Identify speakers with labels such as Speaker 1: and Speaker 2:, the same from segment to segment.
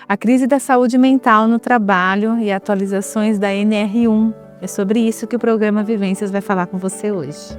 Speaker 1: a crise da saúde mental no trabalho e atualizações da NR1. É sobre isso que o programa Vivências vai falar com você hoje.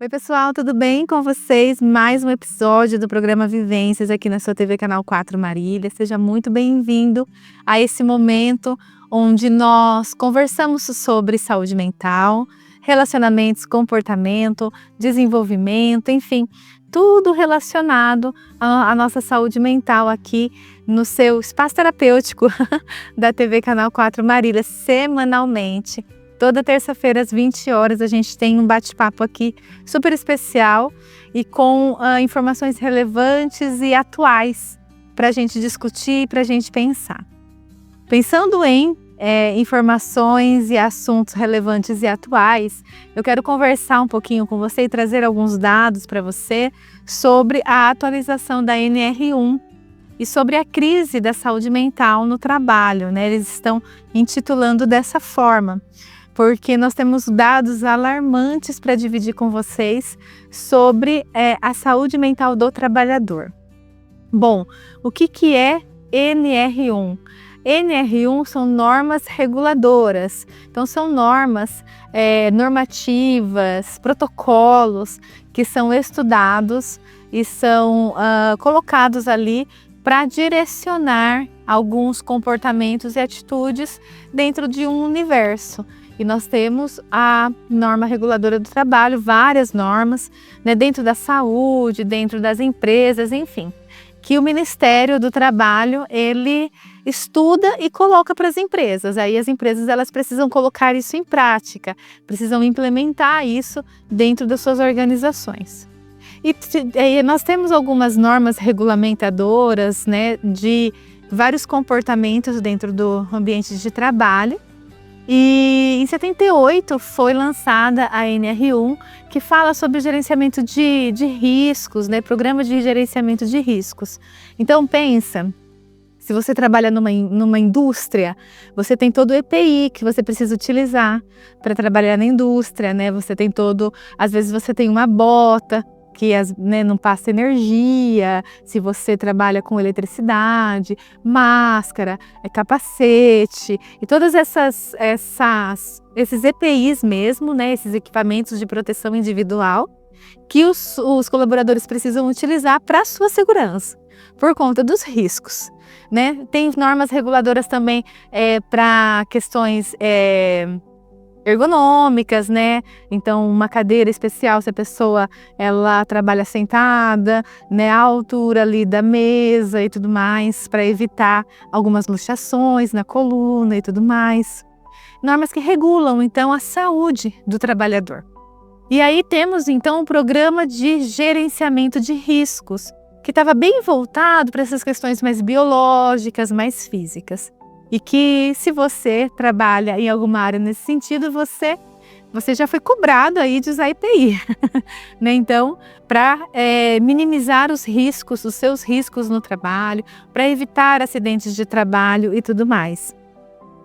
Speaker 1: Oi pessoal, tudo bem com vocês? Mais um episódio do programa Vivências aqui na sua TV Canal 4 Marília. Seja muito bem-vindo a esse momento onde nós conversamos sobre saúde mental, relacionamentos, comportamento, desenvolvimento, enfim, tudo relacionado à nossa saúde mental aqui no seu espaço terapêutico da TV Canal 4 Marília, semanalmente. Toda terça-feira, às 20 horas, a gente tem um bate-papo aqui super especial e com informações relevantes e atuais para a gente discutir, para a gente pensar. Pensando em informações e assuntos relevantes e atuais, eu quero conversar um pouquinho com você e trazer alguns dados para você sobre a atualização da NR1 e sobre a crise da saúde mental no trabalho, né? Eles estão intitulando dessa forma, porque nós temos dados alarmantes para dividir com vocês sobre a saúde mental do trabalhador. Bom, o que é NR1? NR1 são normas reguladoras, então são normas normativas, protocolos que são estudados e são colocados ali para direcionar alguns comportamentos e atitudes dentro de um universo. E nós temos a norma reguladora do trabalho, várias normas, né, dentro da saúde, dentro das empresas, enfim, que o Ministério do Trabalho, ele estuda e coloca para as empresas. Aí as empresas elas precisam colocar isso em prática, precisam implementar isso dentro das suas organizações. E nós temos algumas normas regulamentadoras, né, de vários comportamentos dentro do ambiente de trabalho. E em 78 foi lançada a NR1, que fala sobre o gerenciamento de riscos, né? Programa de gerenciamento de riscos. Então pensa, se você trabalha numa indústria, você tem todo o EPI que você precisa utilizar para trabalhar na indústria, né? Você tem às vezes você tem uma bota que não passa energia, se você trabalha com eletricidade, máscara, capacete e todas esses EPIs mesmo, né, esses equipamentos de proteção individual que os colaboradores precisam utilizar para a sua segurança, por conta dos riscos, né? Tem normas reguladoras também para questões ergonômicas, né? Então, uma cadeira especial se a pessoa ela trabalha sentada, né? A altura ali da mesa e tudo mais, para evitar algumas luxações na coluna e tudo mais. Normas que regulam, então, a saúde do trabalhador. E aí temos, então, um programa de gerenciamento de riscos, que estava bem voltado para essas questões mais biológicas, mais físicas. E que se você trabalha em alguma área nesse sentido, você já foi cobrado aí de usar EPI, né? Então, para minimizar os seus riscos no trabalho, para evitar acidentes de trabalho e tudo mais.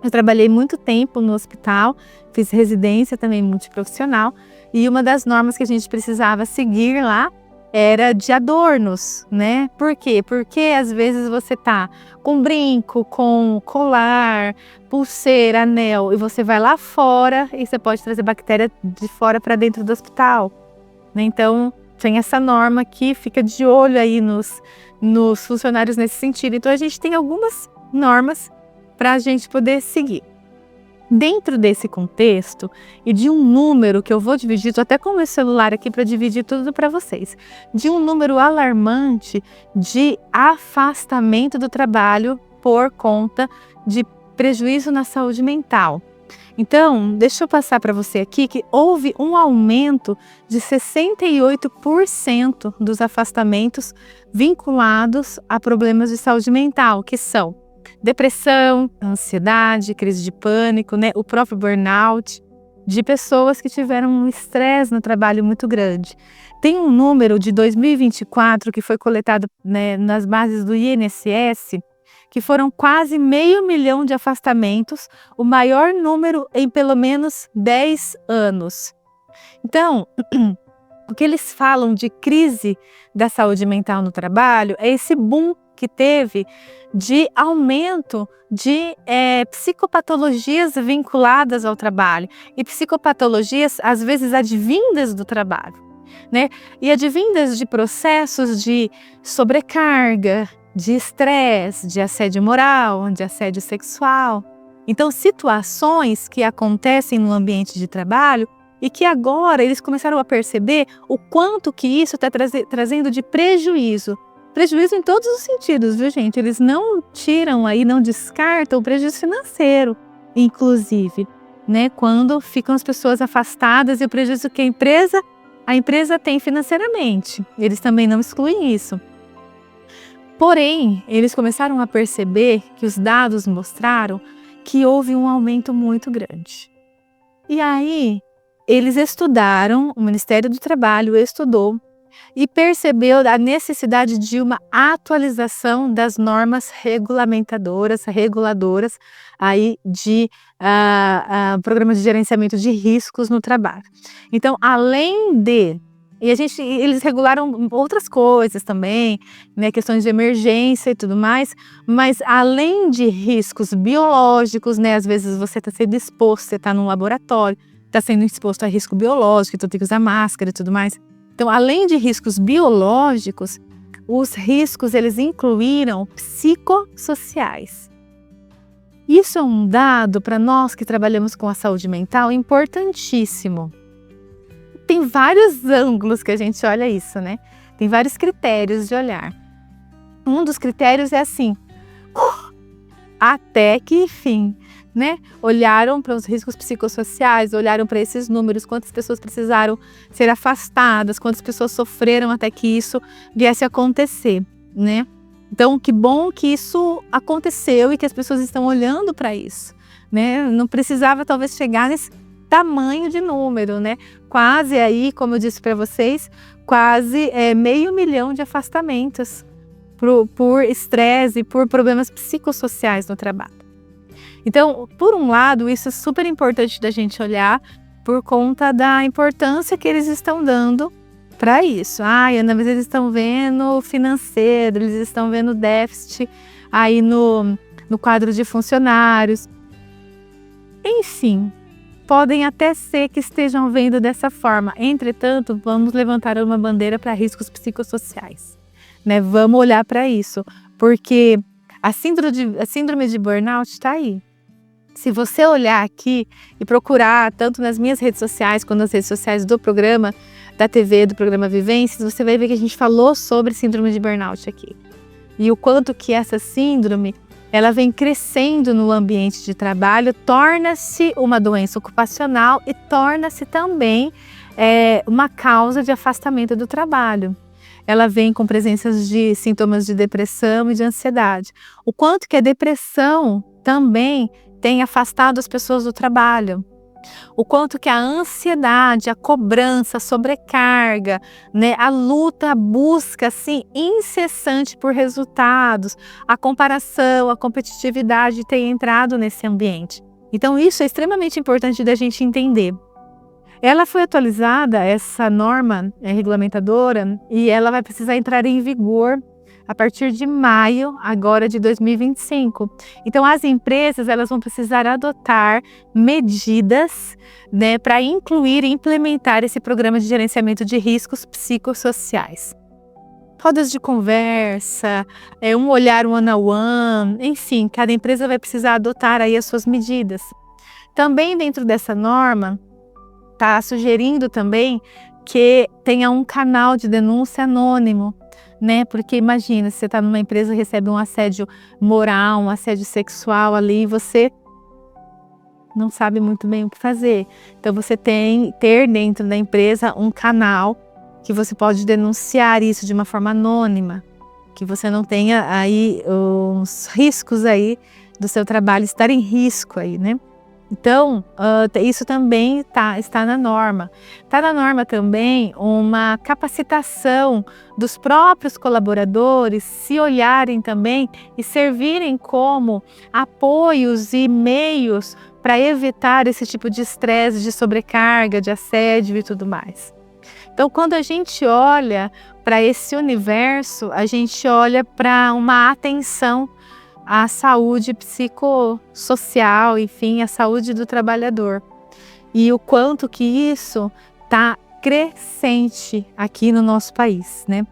Speaker 1: Eu trabalhei muito tempo no hospital, fiz residência também multiprofissional, e uma das normas que a gente precisava seguir lá era de adornos, né? Por quê? Porque às vezes você tá com brinco, com colar, pulseira, anel, e você vai lá fora e você pode trazer bactéria de fora para dentro do hospital, né? Então, tem essa norma que fica de olho aí nos funcionários nesse sentido. Então, a gente tem algumas normas para a gente poder seguir. Dentro desse contexto e de um número que eu vou dividir, estou até com o meu celular aqui para dividir tudo para vocês, de um número alarmante de afastamento do trabalho por conta de prejuízo na saúde mental. Então, deixa eu passar para você aqui que houve um aumento de 68% dos afastamentos vinculados a problemas de saúde mental, que são depressão, ansiedade, crise de pânico, né, o próprio burnout, de pessoas que tiveram um estresse no trabalho muito grande. Tem um número de 2024 que foi coletado, né, nas bases do INSS, que foram quase 500 mil de afastamentos, o maior número em pelo menos 10 anos. Então, o que eles falam de crise da saúde mental no trabalho é esse boom que teve de aumento de psicopatologias vinculadas ao trabalho e psicopatologias às vezes advindas do trabalho, né? E advindas de processos de sobrecarga, de estresse, de assédio moral, de assédio sexual. Então, situações que acontecem no ambiente de trabalho e que agora eles começaram a perceber o quanto que isso está trazendo de prejuízo. Prejuízo em todos os sentidos, viu, gente? Eles não tiram aí, não descartam o prejuízo financeiro, inclusive, né? Quando ficam as pessoas afastadas e o prejuízo que a empresa tem financeiramente. Eles também não excluem isso. Porém, eles começaram a perceber que os dados mostraram que houve um aumento muito grande. E aí, eles estudaram, o Ministério do Trabalho estudou e percebeu a necessidade de uma atualização das normas reguladoras aí de programas de gerenciamento de riscos no trabalho. Então, além de eles regularam outras coisas também, né, questões de emergência e tudo mais, mas além de riscos biológicos, né, às vezes você está sendo exposto, você está num laboratório, está sendo exposto a risco biológico, então tem que usar máscara e tudo mais. Então, além de riscos biológicos, os riscos eles incluíram psicossociais. Isso é um dado para nós que trabalhamos com a saúde mental importantíssimo. Tem vários ângulos que a gente olha isso, né? Tem vários critérios de olhar. Um dos critérios é assim, até que enfim, né? Olharam para os riscos psicossociais, olharam para esses números, quantas pessoas precisaram ser afastadas, quantas pessoas sofreram até que isso viesse a acontecer, né? Então, que bom que isso aconteceu e que as pessoas estão olhando para isso, né? Não precisava talvez chegar nesse tamanho de número, né? Quase aí, como eu disse para vocês, quase 500 mil de afastamentos por estresse e por problemas psicossociais no trabalho. Então, por um lado, isso é super importante da gente olhar por conta da importância que eles estão dando para isso. Ana, mas eles estão vendo financeiro, eles estão vendo déficit aí no quadro de funcionários. Enfim, podem até ser que estejam vendo dessa forma. Entretanto, vamos levantar uma bandeira para riscos psicossociais, né? Vamos olhar para isso, porque a síndrome de burnout está aí. Se você olhar aqui e procurar, tanto nas minhas redes sociais quanto nas redes sociais do programa, da TV, do programa Vivências, você vai ver que a gente falou sobre síndrome de burnout aqui. E o quanto que essa síndrome, ela vem crescendo no ambiente de trabalho, torna-se uma doença ocupacional e torna-se também uma causa de afastamento do trabalho. Ela vem com presenças de sintomas de depressão e de ansiedade. O quanto que a depressão também tem afastado as pessoas do trabalho. O quanto que a ansiedade, a cobrança, a sobrecarga, né, a luta, a busca assim, incessante por resultados, a comparação, a competitividade tem entrado nesse ambiente. Então isso é extremamente importante da gente entender. Ela foi atualizada, essa norma regulamentadora, e ela vai precisar entrar em vigor a partir de maio agora de 2025. Então as empresas elas vão precisar adotar medidas, né, para incluir e implementar esse programa de gerenciamento de riscos psicossociais. Rodas de conversa, um olhar one-on-one, enfim, cada empresa vai precisar adotar aí as suas medidas. Também dentro dessa norma, está sugerindo também que tenha um canal de denúncia anônimo, né? Porque imagina, se você está numa empresa e recebe um assédio moral, um assédio sexual ali, você não sabe muito bem o que fazer. Então você tem ter dentro da empresa um canal que você pode denunciar isso de uma forma anônima, que você não tenha aí os riscos aí do seu trabalho estar em risco aí, né? Então, isso também está na norma. Está na norma também uma capacitação dos próprios colaboradores se olharem também e servirem como apoios e meios para evitar esse tipo de estresse, de sobrecarga, de assédio e tudo mais. Então, quando a gente olha para esse universo, a gente olha para uma atenção à saúde psicossocial, enfim, à saúde do trabalhador. E o quanto que isso está crescente aqui no nosso país, né?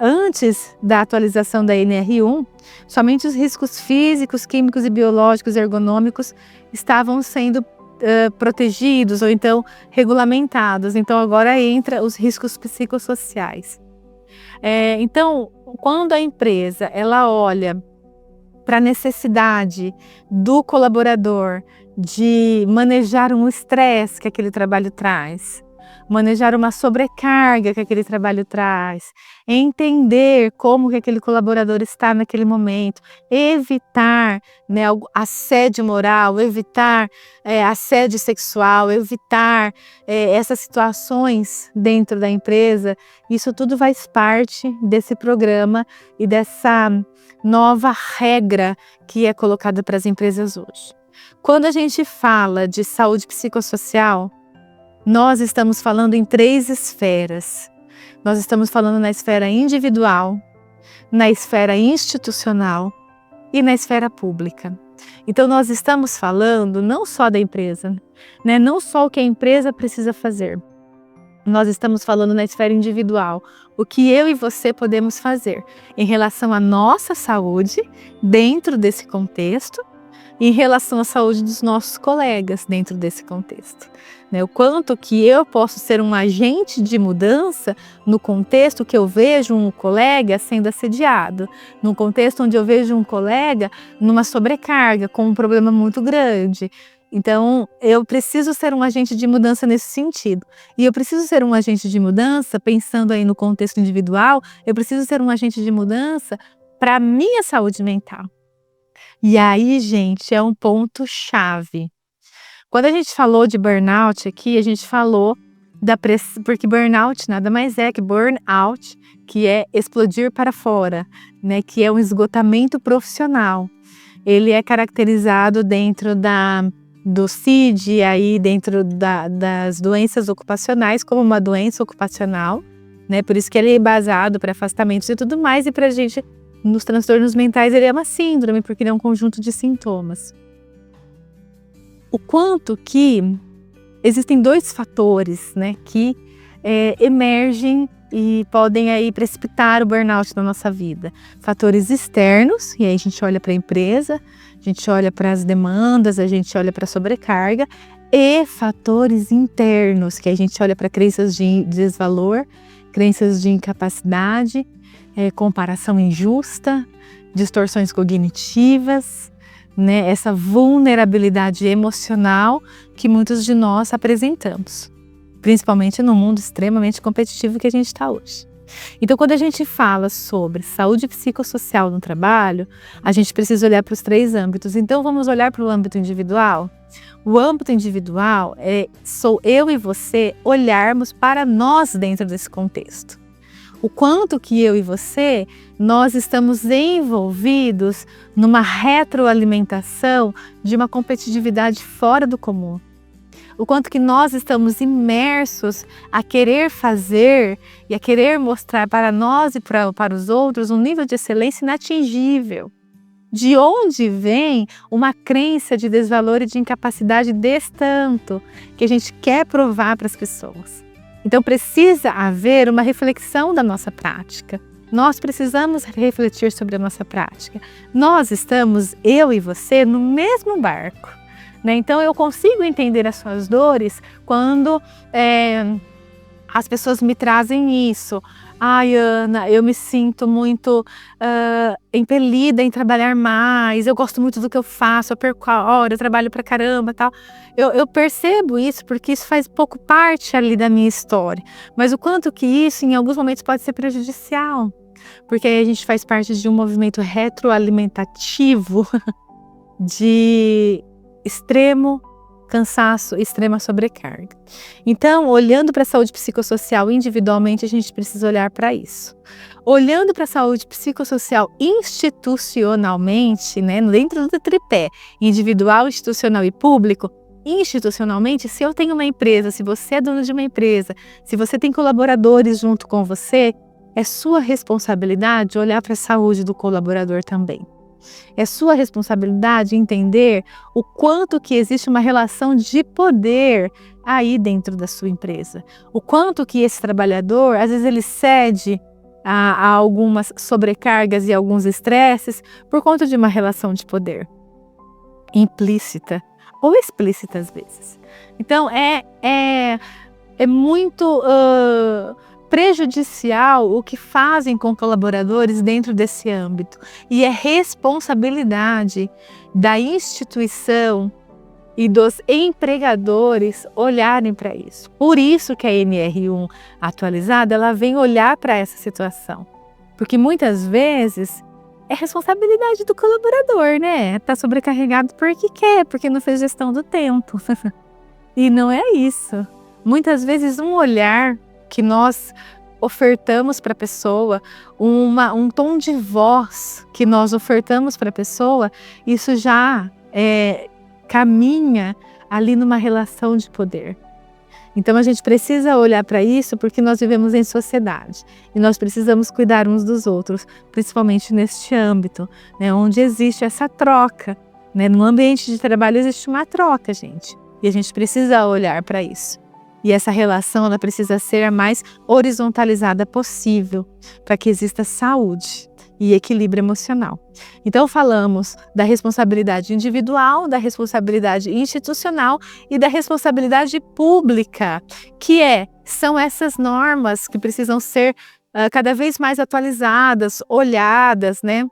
Speaker 1: Antes da atualização da NR1, somente os riscos físicos, químicos e biológicos ergonômicos estavam sendo protegidos ou então regulamentados. Então agora entra os riscos psicossociais. Então, quando a empresa ela olha para a necessidade do colaborador de manejar um estresse que aquele trabalho traz, manejar uma sobrecarga que aquele trabalho traz, entender como que aquele colaborador está naquele momento, evitar, né, assédio moral, evitar assédio sexual, evitar essas situações dentro da empresa, isso tudo faz parte desse programa e dessa nova regra que é colocada para as empresas hoje. Quando a gente fala de saúde psicossocial, nós estamos falando em 3 esferas. Nós estamos falando na esfera individual, na esfera institucional e na esfera pública. Então nós estamos falando não só da empresa, né? Não só o que a empresa precisa fazer. Nós estamos falando na esfera individual, o que eu e você podemos fazer em relação à nossa saúde dentro desse contexto, em relação à saúde dos nossos colegas dentro desse contexto. Né? O quanto que eu posso ser um agente de mudança no contexto que eu vejo um colega sendo assediado, num contexto onde eu vejo um colega numa sobrecarga, com um problema muito grande. Então, eu preciso ser um agente de mudança nesse sentido. E eu preciso ser um agente de mudança, pensando aí no contexto individual, eu preciso ser um agente de mudança para a minha saúde mental. E aí, gente, é um ponto-chave. Quando a gente falou de burnout aqui, a gente falou porque burnout nada mais é que burnout, que é explodir para fora, né? Que é um esgotamento profissional. Ele é caracterizado dentro do CID, aí dentro das doenças ocupacionais, como uma doença ocupacional, né? Por isso que ele é basado para afastamentos e tudo mais, e para a gente, nos transtornos mentais, ele é uma síndrome, porque ele é um conjunto de sintomas. O quanto que existem 2 fatores, né, que emergem e podem aí precipitar o burnout na nossa vida. Fatores externos, e aí a gente olha para a empresa, a gente olha para as demandas, a gente olha para a sobrecarga, e fatores internos, que a gente olha para crenças de desvalor, crenças de incapacidade, comparação injusta, distorções cognitivas, né, essa vulnerabilidade emocional que muitos de nós apresentamos, principalmente no mundo extremamente competitivo que a gente está hoje. Então, quando a gente fala sobre saúde psicossocial no trabalho, a gente precisa olhar para os 3 âmbitos. Então, vamos olhar para o âmbito individual? O âmbito individual sou eu e você olharmos para nós dentro desse contexto. O quanto que eu e você, nós estamos envolvidos numa retroalimentação de uma competitividade fora do comum. O quanto que nós estamos imersos a querer fazer e a querer mostrar para nós e para os outros um nível de excelência inatingível. De onde vem uma crença de desvalor e de incapacidade desse tanto que a gente quer provar para as pessoas. Então precisa haver uma reflexão da nossa prática. Nós precisamos refletir sobre a nossa prática. Nós estamos, eu e você, no mesmo barco, né? Então eu consigo entender as suas dores quando as pessoas me trazem isso. Ai, Ana, eu me sinto muito impelida em trabalhar mais, eu gosto muito do que eu faço, eu perco a hora, eu trabalho pra caramba, tal. Eu percebo isso porque isso faz pouco parte ali da minha história, mas o quanto que isso em alguns momentos pode ser prejudicial, porque aí a gente faz parte de um movimento retroalimentativo de extremo cansaço, extrema sobrecarga. Então, olhando para a saúde psicossocial individualmente, a gente precisa olhar para isso. Olhando para a saúde psicossocial institucionalmente, né, dentro do tripé individual, institucional e público, institucionalmente, se eu tenho uma empresa, se você é dono de uma empresa, se você tem colaboradores junto com você, é sua responsabilidade olhar para a saúde do colaborador também. É sua responsabilidade entender o quanto que existe uma relação de poder aí dentro da sua empresa. O quanto que esse trabalhador, às vezes ele cede a algumas sobrecargas e alguns estresses por conta de uma relação de poder implícita ou explícita às vezes. Então é muito prejudicial o que fazem com colaboradores dentro desse âmbito. E é responsabilidade da instituição e dos empregadores olharem para isso. Por isso que a NR1 atualizada, ela vem olhar para essa situação. Porque muitas vezes é responsabilidade do colaborador, né? Tá sobrecarregado porque quer, porque não fez gestão do tempo. E não é isso. Muitas vezes um olhar que nós ofertamos para a pessoa, um tom de voz que nós ofertamos para a pessoa, isso já caminha ali numa relação de poder. Então a gente precisa olhar para isso porque nós vivemos em sociedade e nós precisamos cuidar uns dos outros, principalmente neste âmbito, né, onde existe essa troca, né? No ambiente de trabalho existe uma troca, gente, e a gente precisa olhar para isso. E essa relação ela precisa ser a mais horizontalizada possível para que exista saúde e equilíbrio emocional. Então falamos da responsabilidade individual, da responsabilidade institucional e da responsabilidade pública, que são essas normas que precisam ser cada vez mais atualizadas, olhadas, né?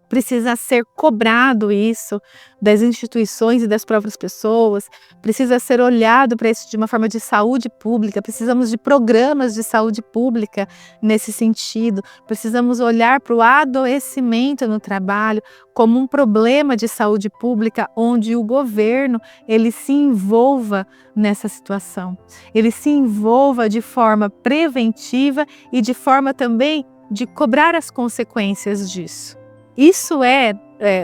Speaker 1: Precisa ser cobrado isso das instituições e das próprias pessoas, precisa ser olhado para isso de uma forma de saúde pública, precisamos de programas de saúde pública nesse sentido, precisamos olhar para o adoecimento no trabalho como um problema de saúde pública onde o governo ele se envolva nessa situação, ele se envolva de forma preventiva e de forma também de cobrar as consequências disso. Isso é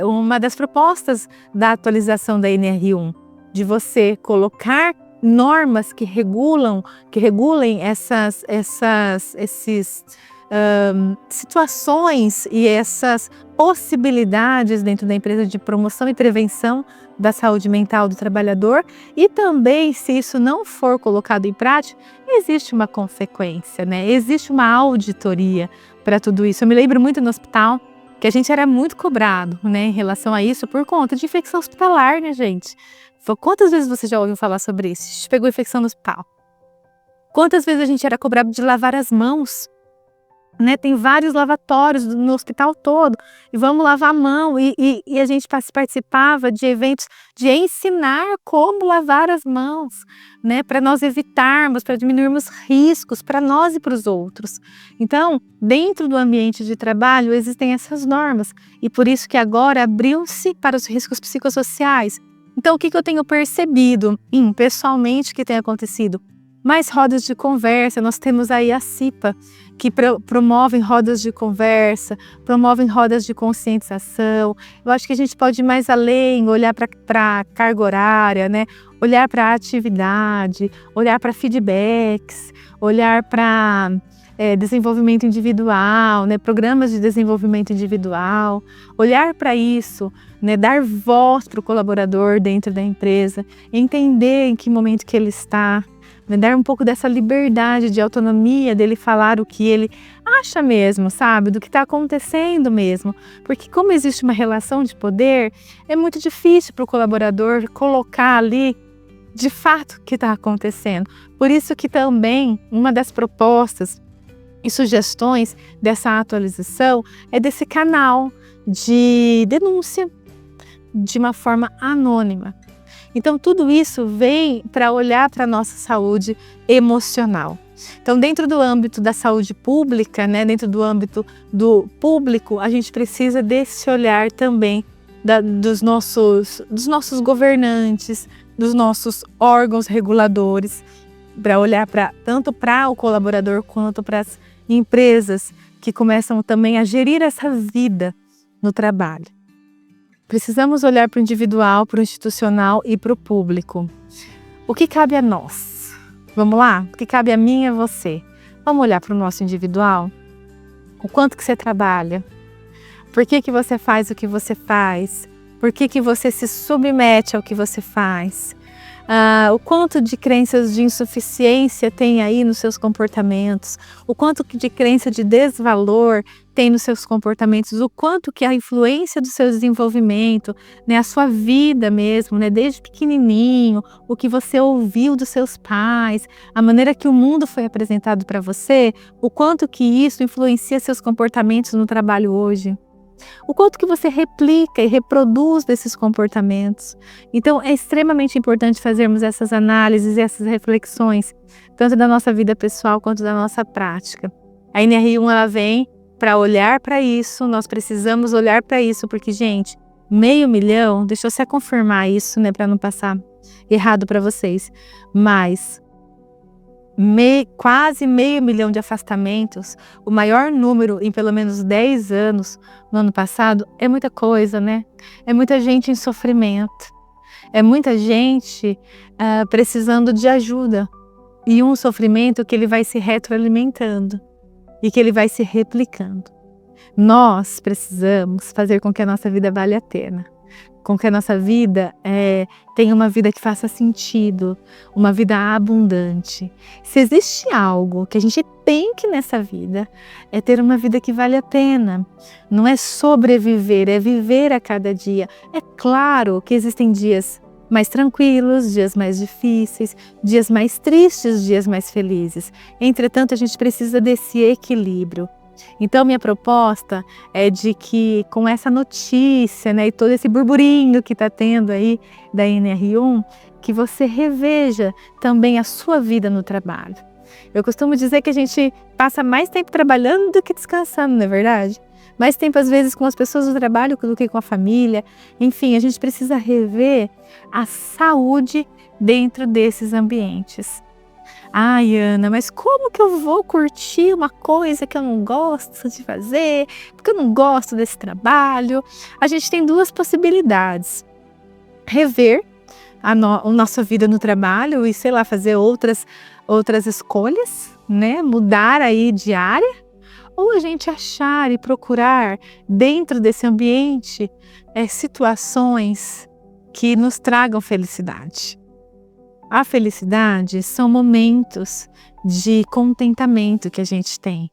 Speaker 1: uma das propostas da atualização da NR1, de você colocar normas que regulem essas situações e essas possibilidades dentro da empresa de promoção e prevenção da saúde mental do trabalhador, e também, se isso não for colocado em prática, existe uma consequência, né? Existe uma auditoria para tudo isso. Eu me lembro muito no hospital que a gente era muito cobrado, né, em relação a isso por conta de infecção hospitalar, né, gente? Quantas vezes você já ouviu falar sobre isso? A gente pegou infecção no hospital. Quantas vezes a gente era cobrado de lavar as mãos? Né? Tem vários lavatórios no hospital todo e vamos lavar a mão e a gente participava de eventos de ensinar como lavar as mãos, né? Para nós evitarmos, para diminuirmos riscos para nós e para os outros. Então, dentro do ambiente de trabalho existem essas normas e por isso que agora abriu-se para os riscos psicossociais. Então, o que eu tenho percebido pessoalmente que tem acontecido? Mais rodas de conversa, nós temos aí a CIPA, que promovem rodas de conversa, promovem rodas de conscientização. Eu acho que a gente pode ir mais além, olhar para a carga horária, né? Olhar para a atividade, olhar para feedbacks, olhar para desenvolvimento individual, né? Programas de desenvolvimento individual, olhar para isso, né? Dar voz para o colaborador dentro da empresa, entender em que momento que ele está, dar um pouco dessa liberdade de autonomia dele falar o que ele acha mesmo, sabe? Do que está acontecendo mesmo. Porque como existe uma relação de poder, é muito difícil para o colaborador colocar ali de fato que está acontecendo. Por isso que também uma das propostas e sugestões dessa atualização é desse canal de denúncia de uma forma anônima. Então tudo isso vem para olhar para a nossa saúde emocional. Então, dentro do âmbito da saúde pública, né, dentro do âmbito do público, a gente precisa desse olhar também dos nossos governantes, dos nossos órgãos reguladores, para olhar tanto para o colaborador quanto para as empresas que começam também a gerir essa vida no trabalho. Precisamos olhar para o individual, para o institucional e para o público. O que cabe a nós? Vamos lá? O que cabe a mim e a você? Vamos olhar para o nosso individual? O quanto que você trabalha? Por que que você faz o que você faz? Por que que você se submete ao que você faz? O quanto de crenças de insuficiência tem aí nos seus comportamentos? O quanto de crença de desvalor tem nos seus comportamentos? O quanto que a influência do seu desenvolvimento, né, a sua vida mesmo, né, desde pequenininho, o que você ouviu dos seus pais, a maneira que o mundo foi apresentado para você, o quanto que isso influencia seus comportamentos no trabalho hoje? O quanto que você replica e reproduz desses comportamentos. Então, é extremamente importante fazermos essas análises e essas reflexões, tanto da nossa vida pessoal quanto da nossa prática. A NR1 ela vem para olhar para isso, nós precisamos olhar para isso, porque, gente, 500 mil, deixa eu só confirmar isso, né, para não passar errado para vocês, mas quase 500 mil de afastamentos, o maior número em pelo menos 10 anos no ano passado, é muita coisa, né? É muita gente em sofrimento, é muita gente precisando de ajuda e um sofrimento que ele vai se retroalimentando e que ele vai se replicando. Nós precisamos fazer com que a nossa vida valha a pena, com que a nossa vida tenha uma vida que faça sentido, uma vida abundante. Se existe algo que a gente tem que nessa vida, é ter uma vida que vale a pena. Não é sobreviver, é viver a cada dia. É claro que existem dias mais tranquilos, dias mais difíceis, dias mais tristes, dias mais felizes. Entretanto, a gente precisa desse equilíbrio. Então, minha proposta é de que com essa notícia, né, e todo esse burburinho que está tendo aí da NR1, que você reveja também a sua vida no trabalho. Eu costumo dizer que a gente passa mais tempo trabalhando do que descansando, não é verdade? Mais tempo, às vezes, com as pessoas do trabalho do que com a família. Enfim, a gente precisa rever a saúde dentro desses ambientes. Ai, Ana, mas como que eu vou curtir uma coisa que eu não gosto de fazer, porque eu não gosto desse trabalho? A gente tem duas possibilidades. Rever a nossa vida no trabalho e, sei lá, fazer outras escolhas, né? Mudar aí de área. Ou a gente achar e procurar dentro desse ambiente situações que nos tragam felicidade. A felicidade são momentos de contentamento que a gente tem.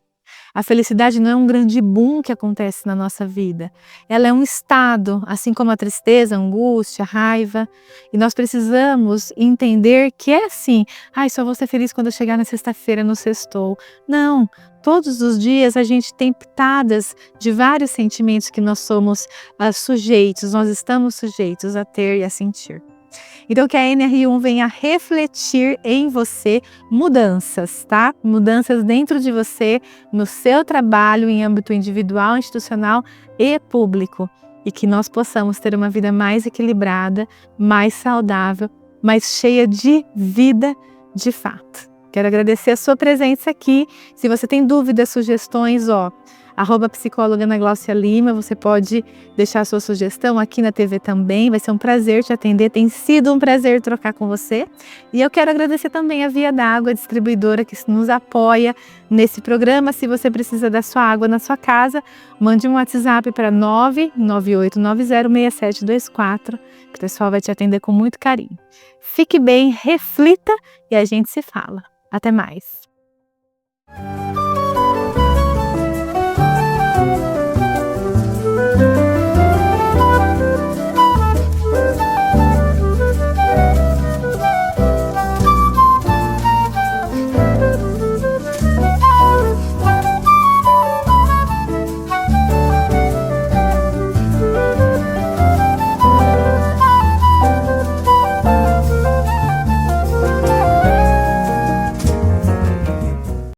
Speaker 1: A felicidade não é um grande boom que acontece na nossa vida. Ela é um estado, assim como a tristeza, a angústia, a raiva. E nós precisamos entender que é assim. Só vou ser feliz quando eu chegar na sexta-feira no sextou. Não, todos os dias a gente tem pitadas de vários sentimentos que nós somos sujeitos, nós estamos sujeitos a ter e a sentir. Então, que a NR1 venha refletir em você mudanças, tá? Mudanças dentro de você, no seu trabalho, em âmbito individual, institucional e público. E que nós possamos ter uma vida mais equilibrada, mais saudável, mais cheia de vida de fato. Quero agradecer a sua presença aqui. Se você tem dúvidas, sugestões, @psicóloga Ana Gláucia Lima, você pode deixar a sua sugestão aqui na TV também, vai ser um prazer te atender, tem sido um prazer trocar com você. E eu quero agradecer também a Via d'Água, a distribuidora que nos apoia nesse programa. Se você precisa da sua água na sua casa, mande um WhatsApp para 998906724, que o pessoal vai te atender com muito carinho. Fique bem, reflita e a gente se fala. Até mais!